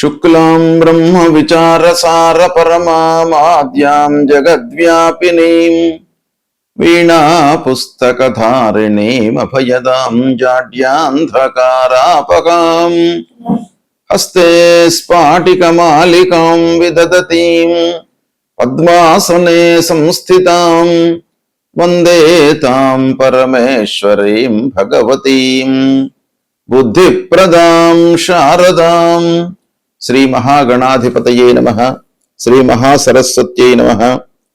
శుక్లాం బ్రహ్మ విచారసార పరమాద్యాం జగద్వ్యాపినీం వీణా పుస్తకధారిణీం అభయదాం జాడ్యాంధకారాపకాం హస్తే స్ఫాటికమాలికాం విదదతీం పద్మాసనే సంస్థితాం వందే తాం పరమేశ్వరీం భగవతీం బుద్ధిప్రదాం శారదాం. శ్రీ మహాగణాధిపతయే నమః. శ్రీ మహాసరస్వత్యై నమః.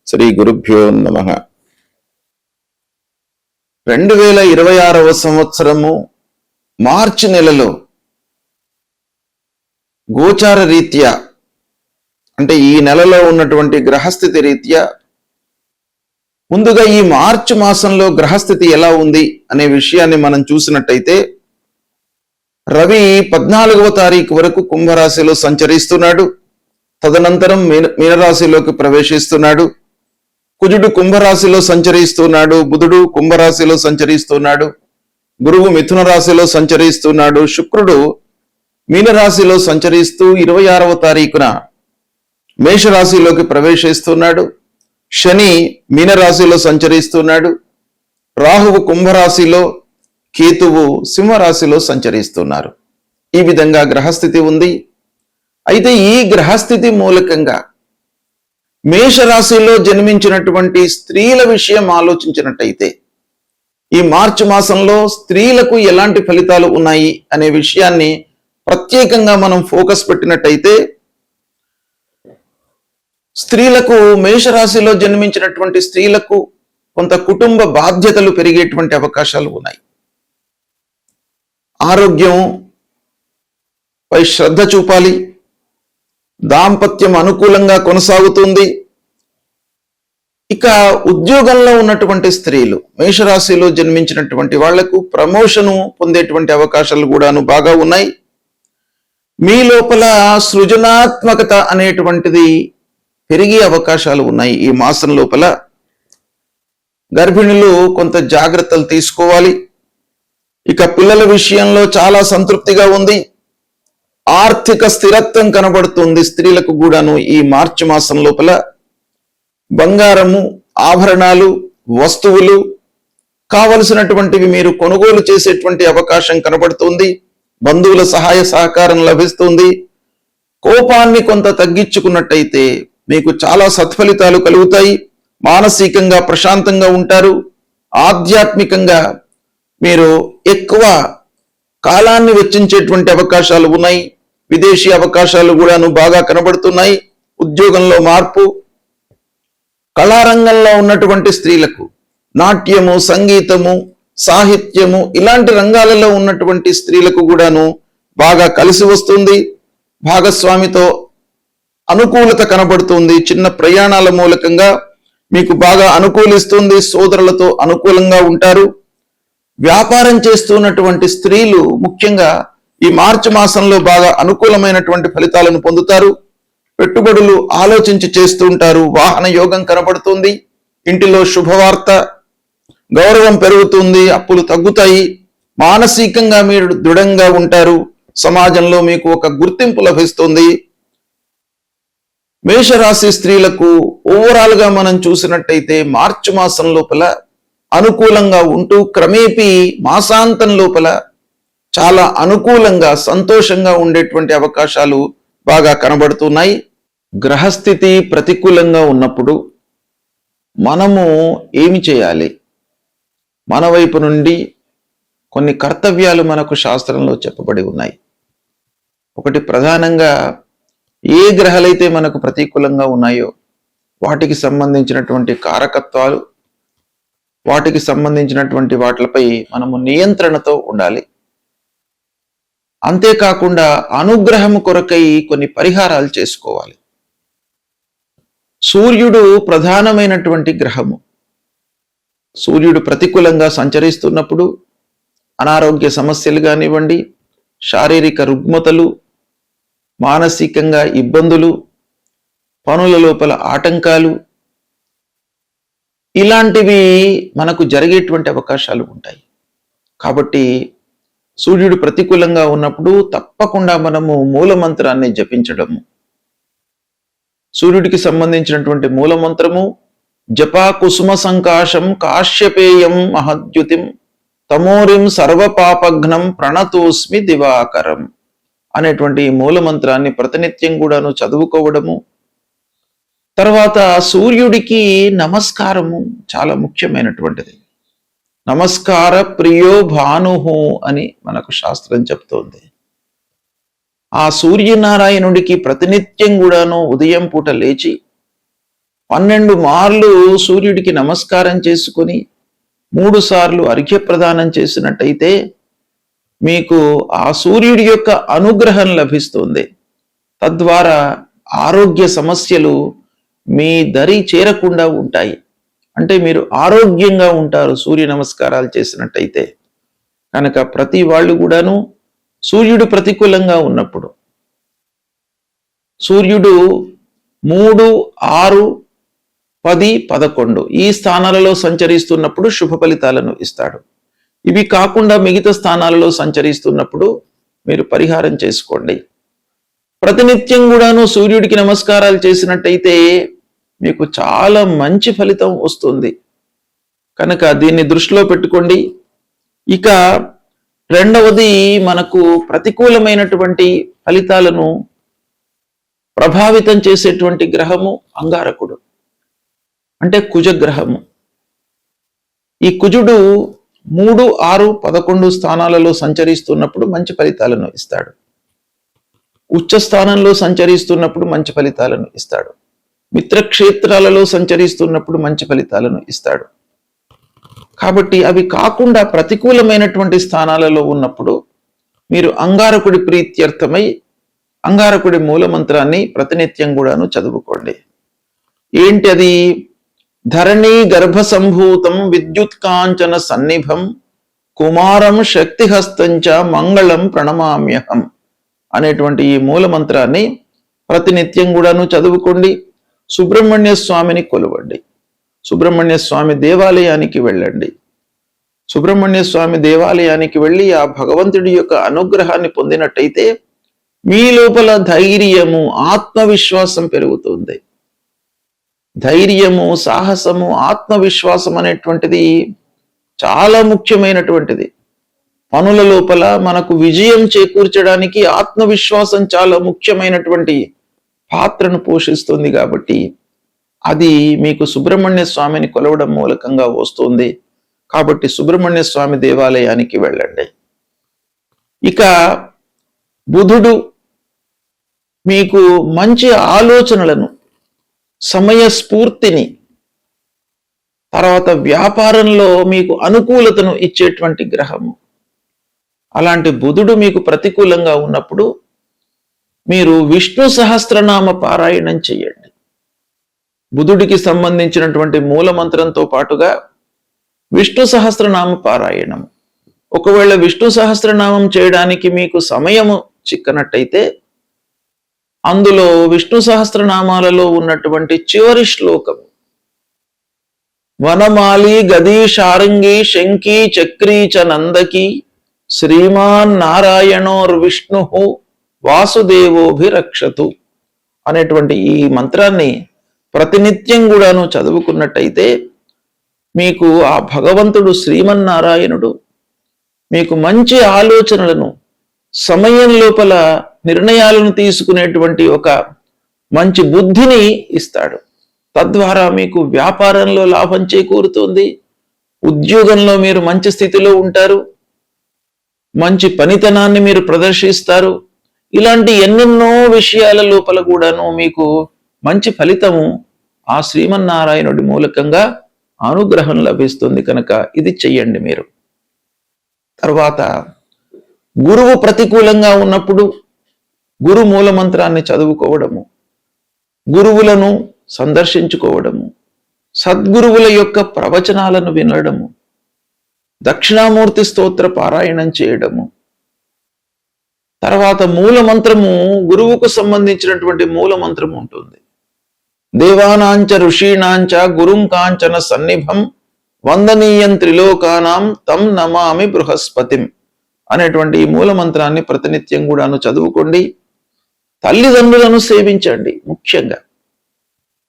శ్రీ గురుభ్యో నమః. 2026వ సంవత్సరము మార్చి నెలలో గోచార రీత్యా, అంటే ఈ నెలలో ఉన్నటువంటి గ్రహస్థితి రీత్యా ముందుగా ఈ మార్చి మాసంలో గ్రహస్థితి ఎలా ఉంది అనే విషయాన్ని మనం చూసినట్టయితే, రవి 14వ తారీఖు వరకు కుంభరాశిలో సంచరిస్తున్నాడు. తదనంతరం మీనరాశిలోకి ప్రవేశిస్తున్నాడు. కుజుడు కుంభరాశిలో సంచరిస్తున్నాడు. బుధుడు కుంభరాశిలో సంచరిస్తున్నాడు. గురువు మిథున రాశిలో సంచరిస్తున్నాడు. శుక్రుడు మీనరాశిలో సంచరిస్తూ 26వ తారీఖున మేషరాశిలోకి ప్రవేశిస్తున్నాడు. శని మీనరాశిలో సంచరిస్తున్నాడు. రాహువు కుంభరాశిలో, కేతువు సింహరాశిలో సంచరిస్తున్నారు. ఈ విధంగా గ్రహస్థితి ఉంది. అయితే ఈ గ్రహస్థితి మూలకంగా మేషరాశిలో జన్మించినటువంటి స్త్రీల విషయం ఆలోచించినట్టయితే, ఈ మార్చి మాసంలో స్త్రీలకు ఎలాంటి ఫలితాలు ఉన్నాయి అనే విషయాన్ని ప్రత్యేకంగా మనం ఫోకస్ పెట్టినట్టయితే, స్త్రీలకు, మేషరాశిలో జన్మించినటువంటి స్త్రీలకు కొంత కుటుంబ బాధ్యతలు పెరిగేటువంటి అవకాశాలు ఉన్నాయి. ఆరోగ్యం పై శ్రద్ధ చూపాలి. దాంపత్యం అనుకూలంగా కొనసాగుతుంది. ఇక ఉద్యోగంలో ఉన్నటువంటి స్త్రీలు, మేషరాశిలో జన్మించినటువంటి వాళ్లకు ప్రమోషను పొందేటువంటి అవకాశాలు కూడాను బాగా ఉన్నాయి. మీ లోపల సృజనాత్మకత అనేటువంటిది పెరిగే అవకాశాలు ఉన్నాయి. ఈ మాసం లోపల గర్భిణులు కొంత జాగ్రత్తలు తీసుకోవాలి. ఇక పిల్లల విషయంలో చాలా సంతృప్తిగా ఉంది. ఆర్థిక స్థిరత్వం కనబడుతుంది స్త్రీలకు కూడాను. ఈ మార్చి మాసం లోపల బంగారము, ఆభరణాలు, వస్తువులు కావలసినటువంటివి మీరు కొనుగోలు చేసేటువంటి అవకాశం కనబడుతుంది. బంధువుల సహాయ సహకారం లభిస్తుంది. కోపాన్ని కొంత తగ్గించుకున్నట్టయితే మీకు చాలా సత్ఫలితాలు కలుగుతాయి. మానసికంగా ప్రశాంతంగా ఉంటారు. ఆధ్యాత్మికంగా మీరు ఎక్కువ కాలాన్ని వెచ్చించేటువంటి అవకాశాలు ఉన్నాయి. విదేశీ అవకాశాలు కూడాను బాగా కనబడుతున్నాయి. ఉద్యోగంలో మార్పు, కళారంగంలో ఉన్నటువంటి స్త్రీలకు నాట్యము, సంగీతము, సాహిత్యము ఇలాంటి రంగాలలో ఉన్నటువంటి స్త్రీలకు కూడాను బాగా కలిసి వస్తుంది. భాగస్వామితో అనుకూలత కనబడుతుంది. చిన్న ప్రయాణాల మూలకంగా మీకు బాగా అనుకూలిస్తుంది. సోదరులతో అనుకూలంగా ఉంటారు. వ్యాపారం చేస్తున్నటువంటి స్త్రీలు ముఖ్యంగా ఈ మార్చి మాసంలో బాగా అనుకూలమైనటువంటి ఫలితాలను పొందుతారు. పెట్టుబడులు ఆలోచించి చేస్తూ ఉంటారు. వాహన యోగం కనబడుతుంది. ఇంటిలో శుభవార్త, గౌరవం పెరుగుతుంది. అప్పులు తగ్గుతాయి. మానసికంగా మీరు దృఢంగా ఉంటారు. సమాజంలో మీకు ఒక గుర్తింపు లభిస్తుంది. మేషరాశి స్త్రీలకు ఓవరాల్ గా మనం చూసినట్టయితే మార్చి మాసం లోపల అనుకూలంగా ఉంటూ క్రమేపీ మాసాంతం లోపల చాలా అనుకూలంగా, సంతోషంగా ఉండేటువంటి అవకాశాలు బాగా కనబడుతున్నాయి. గ్రహస్థితి ప్రతికూలంగా ఉన్నప్పుడు మనము ఏమి చేయాలి? మన వైపు నుండి కొన్ని కర్తవ్యాలు మనకు శాస్త్రంలో చెప్పబడి ఉన్నాయి. ఒకటి, ప్రధానంగా ఏ గ్రహాలైతే మనకు ప్రతికూలంగా ఉన్నాయో వాటికి సంబంధించినటువంటి కారకత్వాలు, వాటికి సంబంధించినటువంటి వాటిపై మనము నియంత్రణతో ఉండాలి. అంతేకాకుండా అనుగ్రహము కొరకై కొన్ని పరిహారాలు చేసుకోవాలి. సూర్యుడు ప్రధానమైనటువంటి గ్రహము. సూర్యుడు ప్రతికూలంగా సంచరిస్తున్నప్పుడు అనారోగ్య సమస్యలు కానివ్వండి, శారీరక రుగ్మతలు, మానసికంగా ఇబ్బందులు, పనుల లోపల ఆటంకాలు ఇలాంటివి మనకు జరిగేటువంటి అవకాశాలు ఉంటాయి. కాబట్టి సూర్యుడు ప్రతికూలంగా ఉన్నప్పుడు తప్పకుండా మనము మూలమంత్రాన్ని జపించడము. సూర్యుడికి సంబంధించినటువంటి మూలమంత్రము జపా కుసుమ సంకాశం కాశ్యపేయం మహద్యుతిం తమోరిం సర్వపాపఘ్నం ప్రణతోస్మి దివాకరం అనేటువంటి మూలమంత్రాన్ని ప్రతినిత్యం కూడాను చదువుకోవడము. తర్వాత సూర్యుడికి నమస్కారము చాలా ముఖ్యమైనటువంటిది. నమస్కార ప్రియో భానుహు అని మనకు శాస్త్రం చెప్తోంది. ఆ సూర్యనారాయణుడికి ప్రతినిత్యం కూడాను ఉదయం పూట లేచి 12 మార్లు సూర్యుడికి నమస్కారం చేసుకొని 3 సార్లు అర్ఘ్యప్రదానం చేసినట్టయితే మీకు ఆ సూర్యుడి యొక్క అనుగ్రహం లభిస్తుంది. తద్వారా ఆరోగ్య సమస్యలు మీ దరి చేరకుండా ఉంటాయి. అంటే మీరు ఆరోగ్యంగా ఉంటారు సూర్య నమస్కారాలు చేసినట్టయితే. కనుక ప్రతి వాళ్ళు కూడాను సూర్యుడు ప్రతికూలంగా ఉన్నప్పుడు, సూర్యుడు 3, 6, 10, 11 ఈ స్థానాలలో సంచరిస్తున్నప్పుడు శుభ ఫలితాలను ఇస్తాడు. ఇవి కాకుండా మిగతా స్థానాలలో సంచరిస్తున్నప్పుడు మీరు పరిహారం చేసుకోండి. ప్రతినిత్యం కూడాను సూర్యుడికి నమస్కారాలు చేసినట్టయితే మీకు చాలా మంచి ఫలితం వస్తుంది. కనుక దీన్ని దృష్టిలో పెట్టుకోండి. ఇక రెండవది, మనకు ప్రతికూలమైనటువంటి ఫలితాలను ప్రభావితం చేసేటువంటి గ్రహము అంగారకుడు, అంటే కుజగ్రహము. ఈ కుజుడు 3, 6, 11 స్థానాలలో సంచరిస్తున్నప్పుడు మంచి ఫలితాలను ఇస్తాడు. ఉచ్చ స్థానంలో సంచరిస్తున్నప్పుడు మంచి ఫలితాలను ఇస్తాడు. మిత్రక్షేత్రాలలో సంచరిస్తున్నప్పుడు మంచి ఫలితాలను ఇస్తాడు. కాబట్టి అవి కాకుండా ప్రతికూలమైనటువంటి స్థానాలలో ఉన్నప్పుడు మీరు అంగారకుడి ప్రీత్యర్థమై అంగారకుడి మూలమంత్రాన్ని ప్రతినిత్యం కూడాను చదువుకోండి. ఏంటి అది? ధరణి గర్భ సంభూతం విద్యుత్ కాంచన సన్నిభం కుమారం శక్తిహస్తంచ మంగళం ప్రణమామ్యహం అనేటువంటి ఈ మూలమంత్రాన్ని ప్రతినిత్యం కూడాను చదువుకోండి. సుబ్రహ్మణ్య స్వామిని కొలవండి. సుబ్రహ్మణ్య స్వామి దేవాలయానికి వెళ్ళండి. సుబ్రహ్మణ్య స్వామి దేవాలయానికి వెళ్ళి ఆ భగవంతుడి యొక్క అనుగ్రహాన్ని పొందినట్టయితే మీ లోపల ధైర్యము, ఆత్మవిశ్వాసం పెరుగుతుంది. ధైర్యము, సాహసము, ఆత్మవిశ్వాసం అనేటువంటిది చాలా ముఖ్యమైనటువంటిది. పనుల లోపల మనకు విజయం చేకూర్చడానికి ఆత్మవిశ్వాసం చాలా ముఖ్యమైనటువంటి పాత్రను పోషిస్తుంది. కాబట్టి అది మీకు సుబ్రహ్మణ్య స్వామిని కొలవడం మూలకంగా వస్తుంది. కాబట్టి సుబ్రహ్మణ్య స్వామి దేవాలయానికి వెళ్ళండి. ఇక బుధుడు మీకు మంచి ఆలోచనలను, సమయస్ఫూర్తిని, తర్వాత వ్యాపారంలో మీకు అనుకూలతను ఇచ్చేటువంటి గ్రహము. అలాంటి బుధుడు మీకు ప్రతికూలంగా ఉన్నప్పుడు మీరు విష్ణు సహస్రనామ పారాయణం చేయండి. బుధుడికి సంబంధించినటువంటి మూలమంత్రంతో పాటుగా విష్ణు సహస్రనామ పారాయణం. ఒకవేళ విష్ణు సహస్రనామం చేయడానికి మీకు సమయము చిక్కనట్టయితే అందులో విష్ణు సహస్రనామాలలో ఉన్నటువంటి చివరి శ్లోకం వనమాలి గదీ శారంగి శంఖీ చక్రీ చ నందకి శ్రీమాన్ నారాయణోర్విష్ణు వాసుదేవోభిరక్షతు అనేటువంటి ఈ మంత్రాన్ని ప్రతినిత్యం కూడాను చదువుకున్నట్టయితే మీకు ఆ భగవంతుడు శ్రీమన్నారాయణుడు మీకు మంచి ఆలోచనలను, సమయం లోపల నిర్ణయాలను తీసుకునేటువంటి ఒక మంచి బుద్ధిని ఇస్తాడు. తద్వారా మీకు వ్యాపారంలో లాభం చేకూరుతుంది. ఉద్యోగంలో మీరు మంచి స్థితిలో ఉంటారు. మంచి పనితనాన్ని మీరు ప్రదర్శిస్తారు. ఇలాంటి ఎన్నెన్నో విషయాల లోపల కూడాను మీకు మంచి ఫలితము ఆ శ్రీమన్నారాయణుడి మూలకంగా అనుగ్రహం లభిస్తుంది. కనుక ఇది చెయ్యండి మీరు. తర్వాత గురువు ప్రతికూలంగా ఉన్నప్పుడు గురు మూలమంత్రాన్ని చదువుకోవడము, గురువులను సందర్శించుకోవడము, సద్గురువుల యొక్క ప్రవచనాలను వినడము, దక్షిణామూర్తి స్తోత్ర పారాయణం చేయడము, తర్వాత మూలమంత్రము, గురువుకు సంబంధించినటువంటి మూలమంత్రము ఉంటుంది. దేవానాంచ ఋషీణాంచ గురుం కాంచన సన్నిభం వందనీయం త్రిలోకానాం తం నమామి బృహస్పతిం అనేటువంటి ఈ మూల మంత్రాన్ని ప్రతినిత్యం కూడాను చదువుకోండి. తల్లిదండ్రులను సేవించండి. ముఖ్యంగా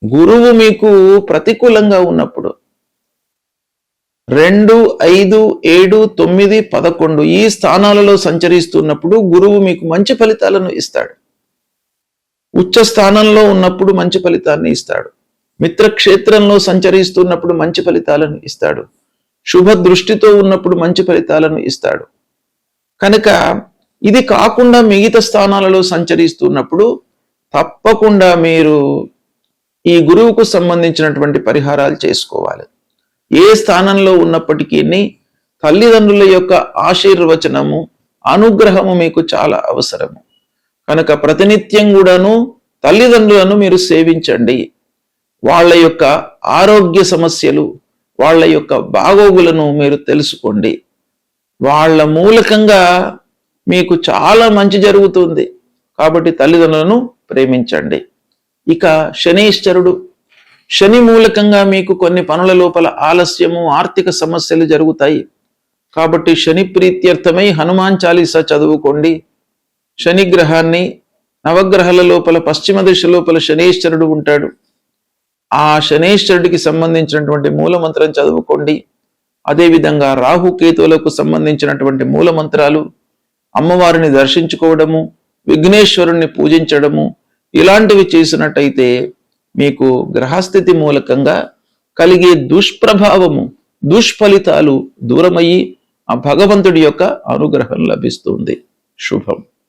గురువు మీకు ప్రతికూలంగా ఉన్నప్పుడు 2, 5, 7, 9, 11 ఈ స్థానాలలో సంచరిస్తున్నప్పుడు గురువు మీకు మంచి ఫలితాలను ఇస్తాడు. ఉచ్చ స్థానంలో ఉన్నప్పుడు మంచి ఫలితాన్ని ఇస్తాడు. మిత్రక్షేత్రంలో సంచరిస్తున్నప్పుడు మంచి ఫలితాలను ఇస్తాడు. శుభ దృష్టితో ఉన్నప్పుడు మంచి ఫలితాలను ఇస్తాడు. కనుక ఇది కాకుండా మిగతా స్థానాలలో సంచరిస్తున్నప్పుడు తప్పకుండా మీరు ఈ గురువుకు సంబంధించినటువంటి పరిహారాలు చేసుకోవాలి. ఏ స్థానంలో ఉన్నప్పటికీ తల్లిదండ్రుల యొక్క ఆశీర్వచనము, అనుగ్రహము మీకు చాలా అవసరము. కనుక ప్రతినిత్యం కూడాను తల్లిదండ్రులను మీరు సేవించండి. వాళ్ళ యొక్క ఆరోగ్య సమస్యలు, వాళ్ళ యొక్క బాగోగులను మీరు తెలుసుకోండి. వాళ్ళ మూలకంగా మీకు చాలా మంచి జరుగుతుంది. కాబట్టి తల్లిదండ్రులను ప్రేమించండి. ఇక శనీశ్వరుడు, శని మూలకంగా మీకు కొన్ని పనుల లోపల ఆలస్యము, ఆర్థిక సమస్యలు జరుగుతాయి. కాబట్టి శని ప్రీత్యర్థమై హనుమాన్ చాలీసా చదువుకోండి. శని గ్రహాన్ని, నవగ్రహాల లోపల పశ్చిమ దిశ లోపల శనీశ్వరుడు ఉంటాడు. ఆ శనీశ్వరుడికి సంబంధించినటువంటి మూలమంత్రం చదువుకోండి. అదేవిధంగా రాహుకేతువులకు సంబంధించినటువంటి మూలమంత్రాలు, అమ్మవారిని దర్శించుకోవడము, విఘ్నేశ్వరుణ్ణి పూజించడము, ఇలాంటివి చేసినట్టయితే మీకు గ్రహస్థితి మూలకంగా కలిగే దుష్ప్రభావము, దుష్ఫలితాలు దూరమయ్యి ఆ భగవంతుడి యొక్క అనుగ్రహం లభిస్తుంది. శుభం.